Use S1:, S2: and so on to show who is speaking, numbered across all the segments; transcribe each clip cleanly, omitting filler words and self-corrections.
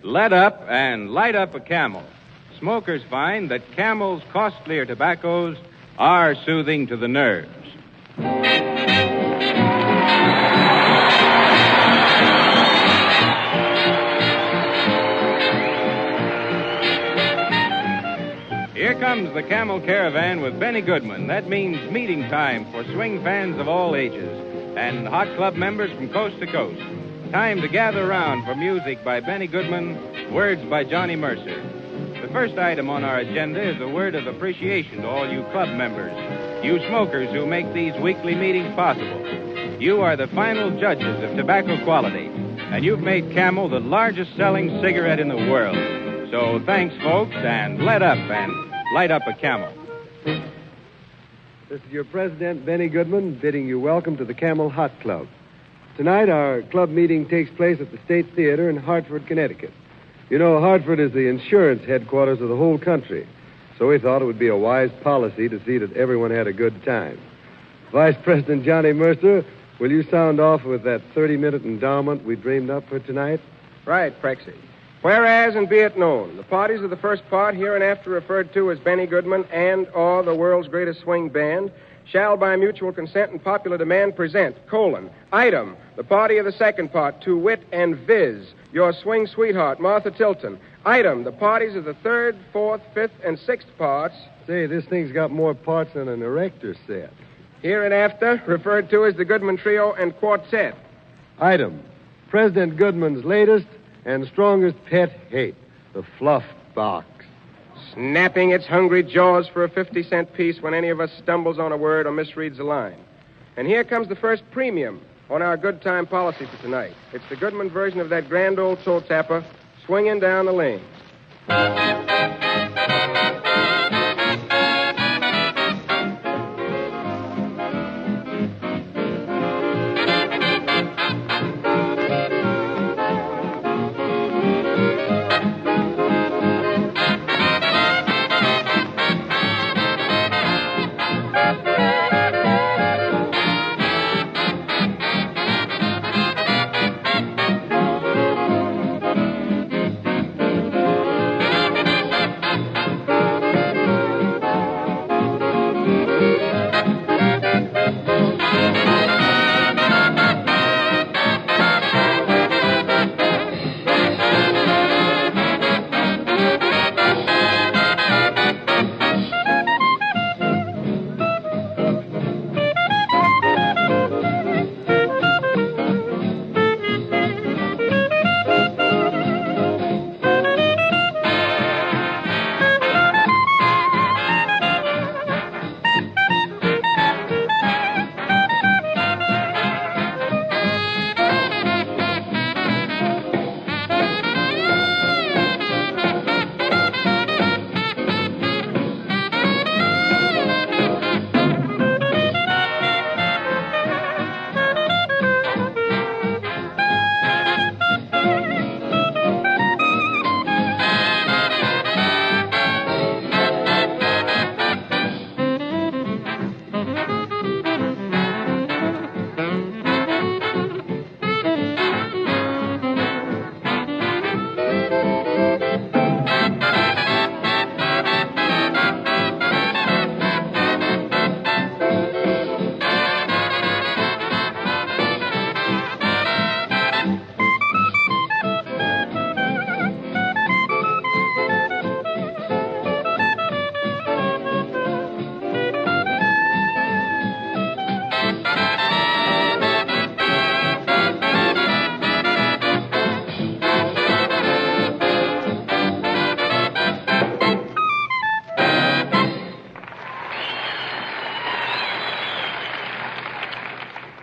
S1: Let up and light up a Camel. Smokers find that Camel's costlier tobaccos are soothing to the nerves. Here comes the Camel Caravan with Benny Goodman. That means meeting time for swing fans of all ages and hot club members from coast to coast. Time to gather around for music by Benny Goodman, words by Johnny Mercer. The first item on our agenda is a word of appreciation to all you club members, you smokers who make these weekly meetings possible. You are the final judges of tobacco quality, and you've made Camel the largest selling cigarette in the world. So thanks, folks, and let up and light up a Camel.
S2: This is your president, Benny Goodman, bidding you welcome to the Camel Hot Club. Tonight, our club meeting takes place at the State Theater in Hartford, Connecticut. You know, Hartford is the insurance headquarters of the whole country, so we thought it would be a wise policy to see that everyone had a good time. Vice President Johnny Mercer, will you sound off with that 30-minute endowment we dreamed up for tonight?
S3: Right, Prexy. Whereas, and be it known, the parties of the first part, hereinafter referred to as Benny Goodman and/or the world's greatest swing band, shall, by mutual consent and popular demand, present, item, the party of the second part, to wit and viz, your swing sweetheart, Martha Tilton. Item, the parties of the third, fourth, fifth, and sixth parts.
S2: Say, this thing's got more parts than an erector set.
S3: Hereinafter referred to as the Goodman Trio and Quartet.
S2: Item, President Goodman's latest and strongest pet hate, the fluff box.
S3: Snapping its hungry jaws for a 50-cent piece when any of us stumbles on a word or misreads a line. And here comes the first premium on our good time policy for tonight. It's the Goodman version of that grand old toe tapper, Swinging Down the Lane.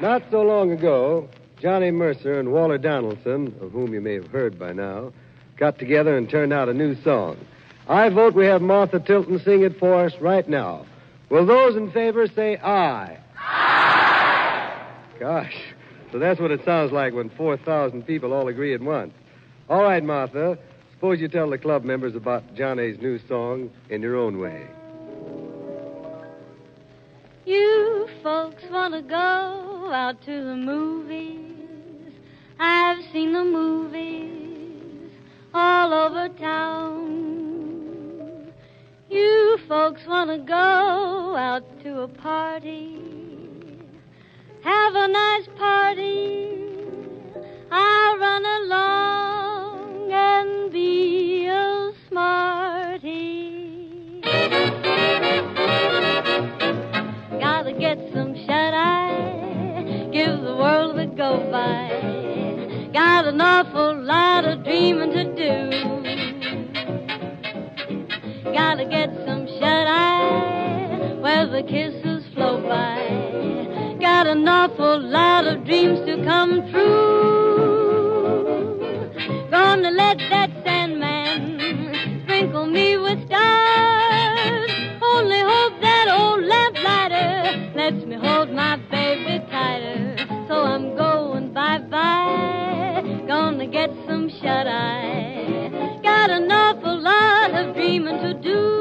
S2: Not so long ago, Johnny Mercer and Walter Donaldson, of whom you may have heard by now, got together and turned out a new song. I vote we have Martha Tilton sing it for us right now. Will those in favor say aye? Aye! Gosh, so that's what it sounds like when 4,000 people all agree at once. All right, Martha, suppose you tell the club members about Johnny's new song in your own way.
S4: You folks want to go out to the movies. I've seen the movies all folks want to go out to a party, have a nice party, I'll run along and be a smarty. Gotta get some shut-eye, give the world a go-by, got an awful lot of dreaming to do. Gotta get some shut-eye where the kisses flow by, got an awful lot of dreams to come true. Gonna let that Sandman sprinkle me with stars, only hope that old lamplighter lets me hold my baby tighter. So I'm going bye-bye, gonna get some shut-eye, got an awful lot of dreaming to do.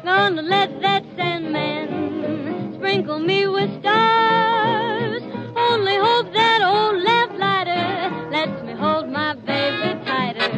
S4: Gonna let that Sandman sprinkle me with stars, only hope that old lamplighter lets me hold my baby tighter.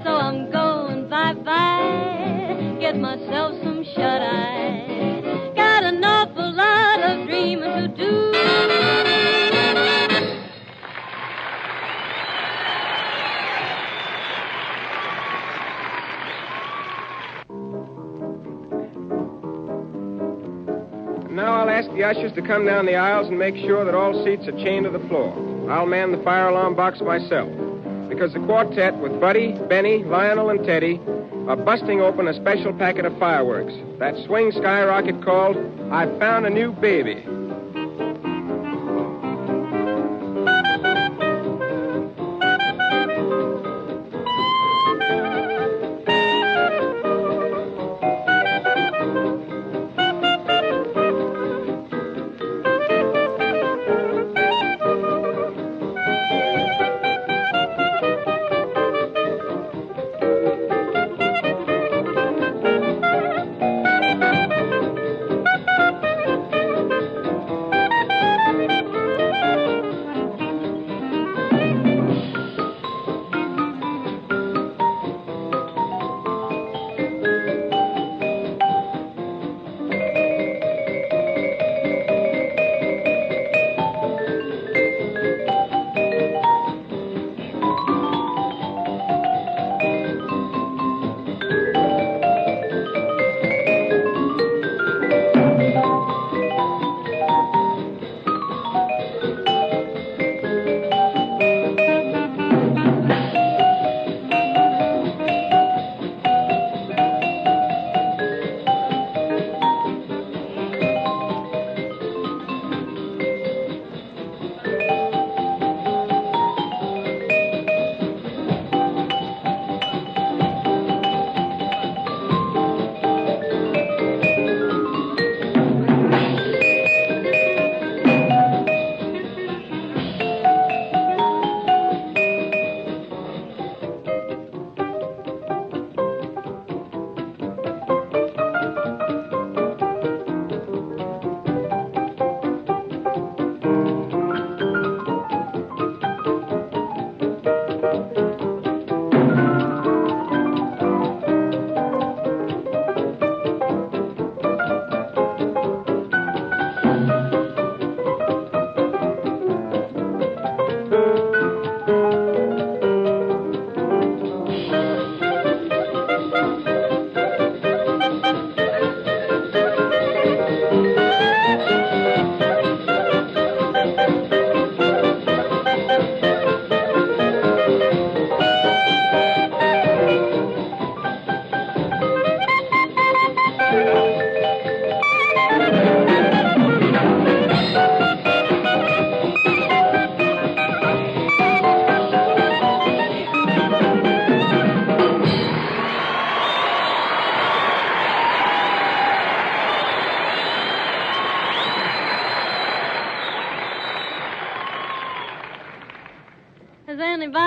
S4: So I'm going bye-bye, get myself some shut-eye, got an awful lot of dreaming to do.
S3: Now I'll ask the ushers to come down the aisles and make sure that all seats are chained to the floor. I'll man the fire alarm box myself, because the quartet with Buddy, Benny, Lionel, and Teddy are busting open a special packet of fireworks. That swing skyrocket called I Found a New Baby.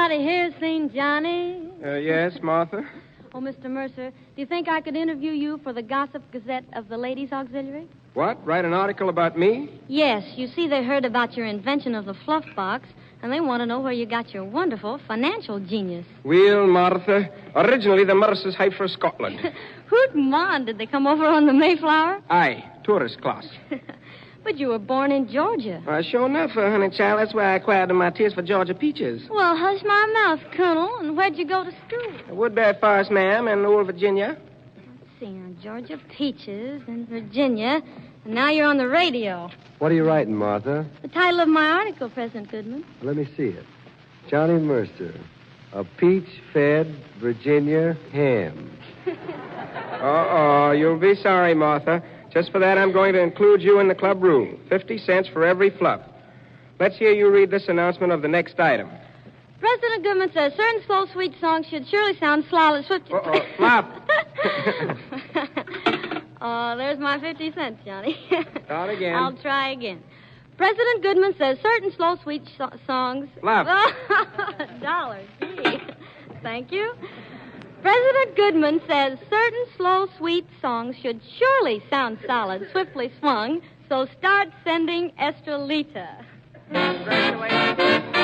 S4: Anybody here seen Johnny?
S3: Yes, Martha?
S4: Oh, Mr. Mercer, do you think I could interview you for the Gossip Gazette of the Ladies' Auxiliary?
S3: What? Write an article about me?
S4: Yes. You see, they heard about your invention of the fluff box, and they want to know where you got your wonderful financial genius.
S3: Well, Martha, originally the Mercers hyped for Scotland.
S4: Hoot mon, did they come over on the Mayflower?
S3: Aye, tourist class.
S4: But you were born in Georgia.
S3: Sure enough, honey child. That's where I acquired my taste for Georgia peaches.
S4: Well, hush my mouth, Colonel. And where'd you go to school?
S3: Woodbury Forest, ma'am, in old Virginia.
S4: Let's see, now, Georgia peaches in Virginia. And now you're on the radio.
S2: What are you writing, Martha?
S4: The title of my article, President Goodman.
S2: Let me see it. Johnny Mercer, a peach-fed Virginia ham.
S3: You'll be sorry, Martha. Just for that, I'm going to include you in the club room. 50 cents for every fluff. Let's hear you read this announcement of the next item.
S4: President Goodman says certain slow, sweet songs should surely sound slow.
S3: Flop.
S4: Oh, there's my 50 cents, Johnny.
S3: Start again.
S4: I'll try again. President Goodman says certain slow, sweet songs...
S3: Flop.
S4: $1. Gee. Thank you. President Goodman says certain slow, sweet songs should surely sound solid, swiftly swung, so start sending Estrellita.
S3: Congratulations.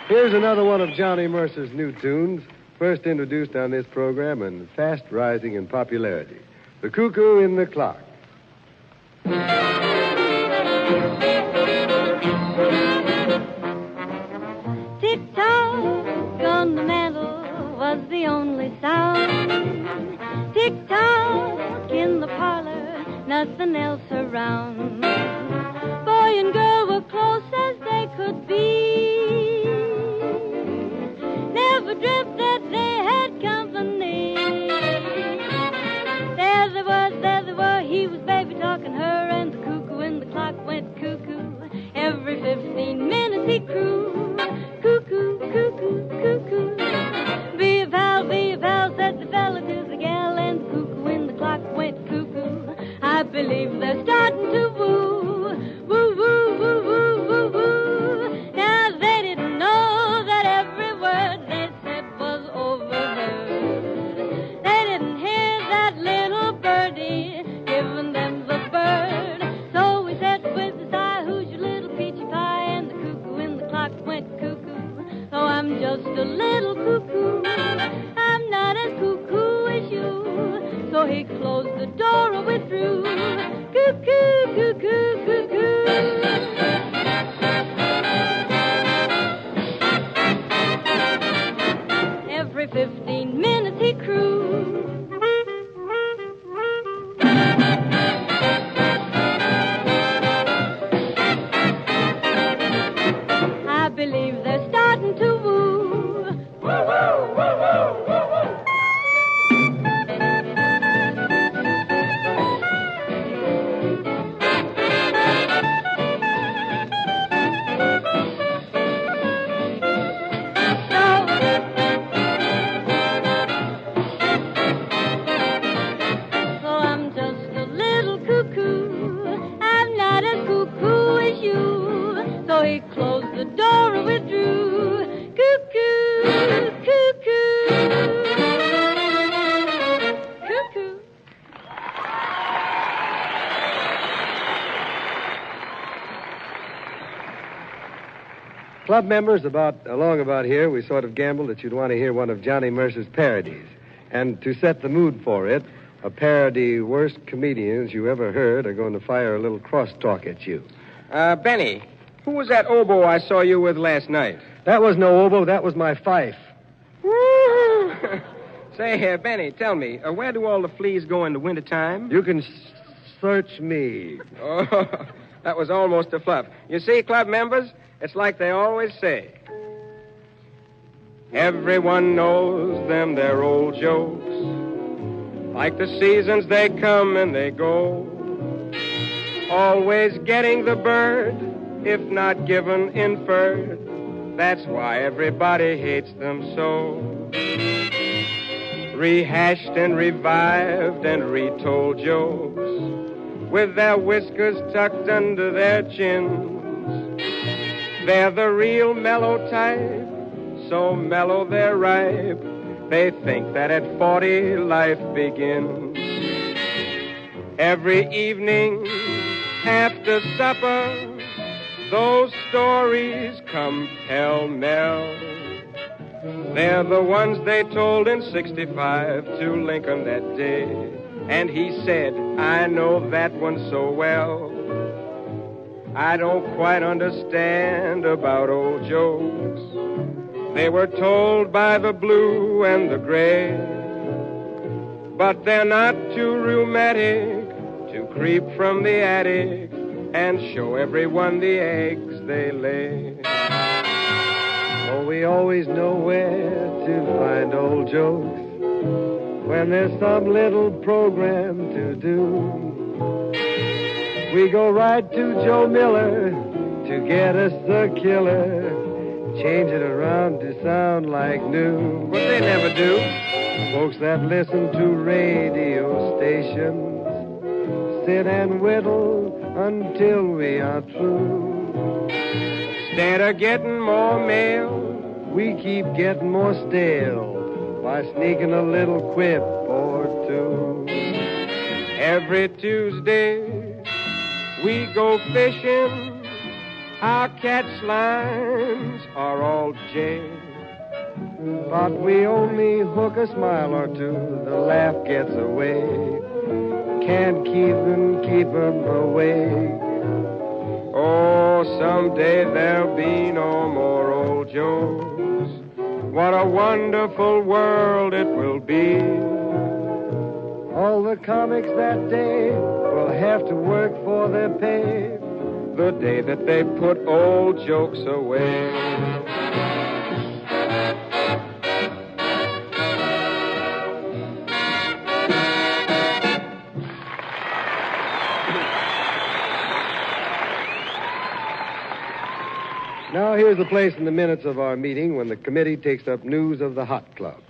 S2: Here's another one of Johnny Mercer's new tunes, first introduced on this program and fast rising in popularity. The Cuckoo in the Clock.
S4: Tick-tock on the mantel was the only sound. he crew. Cuckoo, cuckoo, cuckoo. Be a pal, said the fella to the gal, and the cuckoo in the clock went cuckoo. I believe they're starting to woo. Woo, woo, woo, woo, woo, woo. Now they didn't know that every word they said was overheard. They didn't hear that little birdie giving them the bird. So we said with a sigh, who's your little peachy pie? And the cuckoo in the clock went cuckoo. Oh, I'm just a little cuckoo. I'm not as cuckoo as you. So he closed the door and withdrew. Cuckoo, cuckoo, cuckoo. Every 15 minutes he crew. I believe they're starting to woo. Woo, woo, woo, woo, woo, woo. So I'm just a little cuckoo. I'm not as cuckoo as you. So he closed the door and withdrew. Cuckoo, cuckoo, cuckoo.
S2: Club members, along about here, we sort of gambled that you'd want to hear one of Johnny Mercer's parodies. And to set the mood for it, a parody worst comedians you ever heard are going to fire a little crosstalk at you.
S3: Benny, who was that oboe I saw you with last night?
S2: That was no oboe, that was my fife.
S3: Say, Benny, tell me, where do all the fleas go in the wintertime?
S2: You can search me.
S3: Oh, that was almost a fluff. You see, club members, it's like they always say. Everyone knows them, they're old jokes. Like the seasons, they come and they go. Always getting the bird, if not given, inferred. That's why everybody hates them so. Rehashed and revived and retold jokes, with their whiskers tucked under their chins. They're the real mellow type, so mellow they're ripe. They think that at 40 life begins. Every evening after supper, those stories come pell-mell. They're the ones they told in 65 to Lincoln that day. And he said, I know that one so well. I don't quite understand about old jokes. They were told by the blue and the gray. But they're not too rheumatic to creep from the attic and show everyone the eggs they lay.
S2: Oh, we always know where to find old jokes when there's some little program to do. We go right to Joe Miller to get us the killer, change it around to sound like new.
S3: But they never do.
S2: Folks that listen to radio stations sit and whittle until we are through.
S3: Instead of getting more mail,
S2: we keep getting more stale by sneaking a little quip or two.
S3: Every Tuesday we go fishing. Our catch lines are all jay.
S2: But we only hook a smile or two, the laugh gets away. Can't keep 'em away.
S3: Oh, someday there'll be no more old jokes. What a wonderful world it will be.
S2: All the comics that day will have to work for their pay,
S3: the day that they put old jokes away.
S2: Now, here's the place in the minutes of our meeting when the committee takes up news of the hot clubs.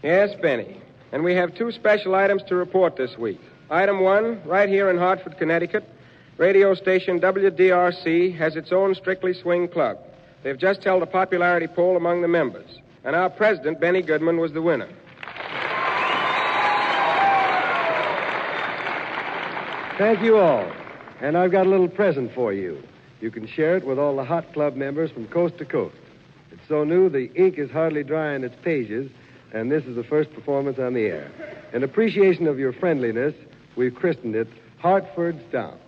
S3: Yes, Benny. And we have two special items to report this week. Item one, right here in Hartford, Connecticut, radio station WDRC has its own strictly swing club. They've just held a popularity poll among the members. And our president, Benny Goodman, was the winner.
S2: Thank you all. And I've got a little present for you. You can share it with all the hot club members from coast to coast. It's so new the ink is hardly dry on its pages, and this is the first performance on the air. In appreciation of your friendliness, we've christened it Hartford Stomp.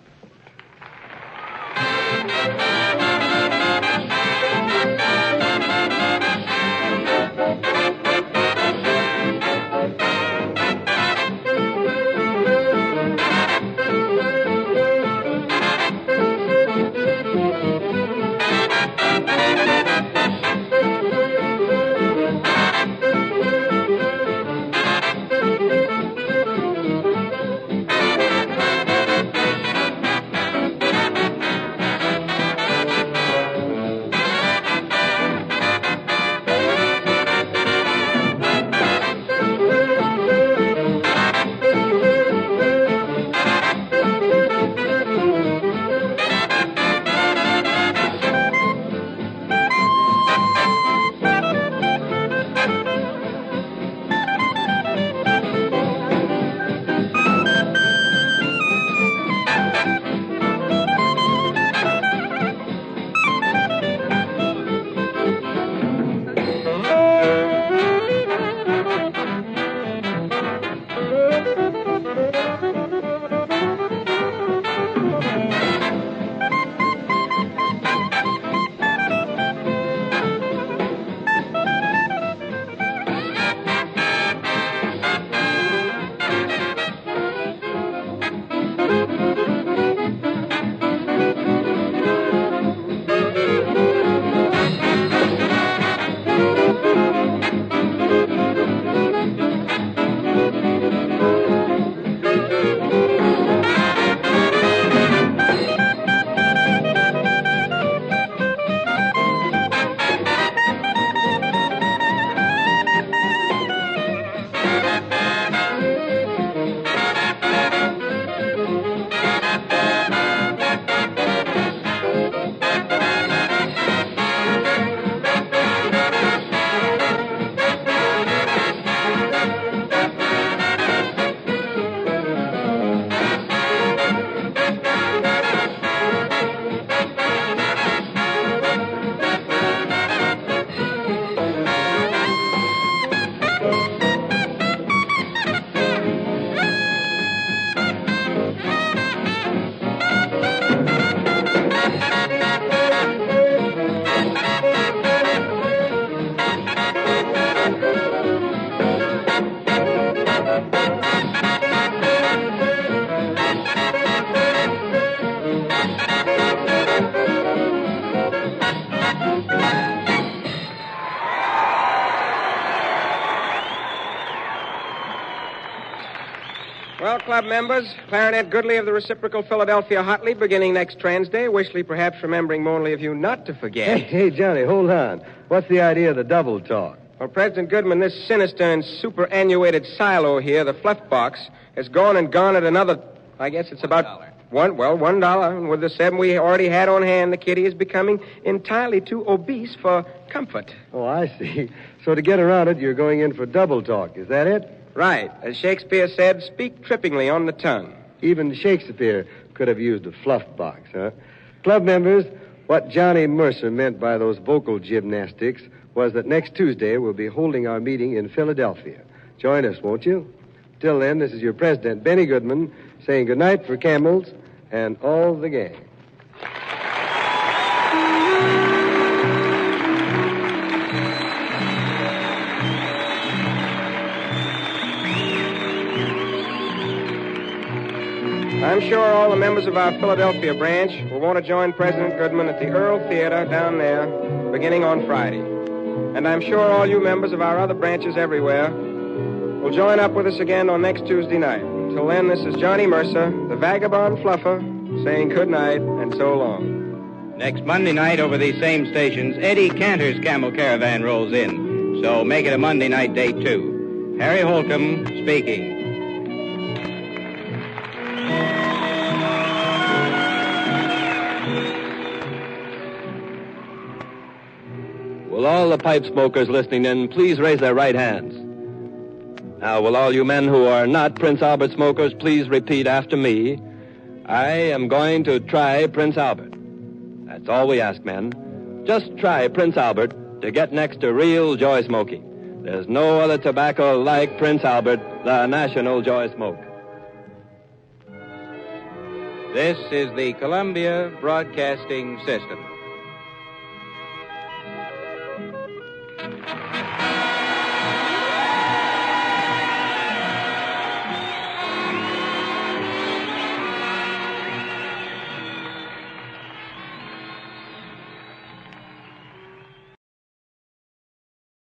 S3: Well, club members, Clarinet Goodley of the reciprocal Philadelphia Hotley beginning next Transday. Wishley perhaps remembering only of you not to forget.
S2: Hey, Johnny, hold on. What's the idea of the double talk?
S3: Well, President Goodman, this sinister and superannuated silo here, the fluff box, has gone and garnered another, I guess it's about $1. And with the 7 we already had on hand, the kitty is becoming entirely too obese for comfort.
S2: Oh, I see. So to get around it, you're going in for double talk. Is that it?
S3: Right. As Shakespeare said, speak trippingly on the tongue.
S2: Even Shakespeare could have used a fluff box, huh? Club members, what Johnny Mercer meant by those vocal gymnastics was that next Tuesday we'll be holding our meeting in Philadelphia. Join us, won't you? Till then, this is your president, Benny Goodman, saying goodnight for Camels and all the gang.
S3: I'm sure all the members of our Philadelphia branch will want to join President Goodman at the Earl Theater down there beginning on Friday. And I'm sure all you members of our other branches everywhere will join up with us again on next Tuesday night. Until then, this is Johnny Mercer, the vagabond fluffer, saying good night and so long.
S1: Next Monday night over these same stations, Eddie Cantor's Camel Caravan rolls in. So make it a Monday night date, too. Harry Holcomb speaking.
S5: Will all the pipe smokers listening in please raise their right hands? Now, will all you men who are not Prince Albert smokers please repeat after me? I am going to try Prince Albert. That's all we ask, men. Just try Prince Albert to get next to real joy smoking. There's no other tobacco like Prince Albert, the national joy smoke.
S1: This is the Columbia Broadcasting System.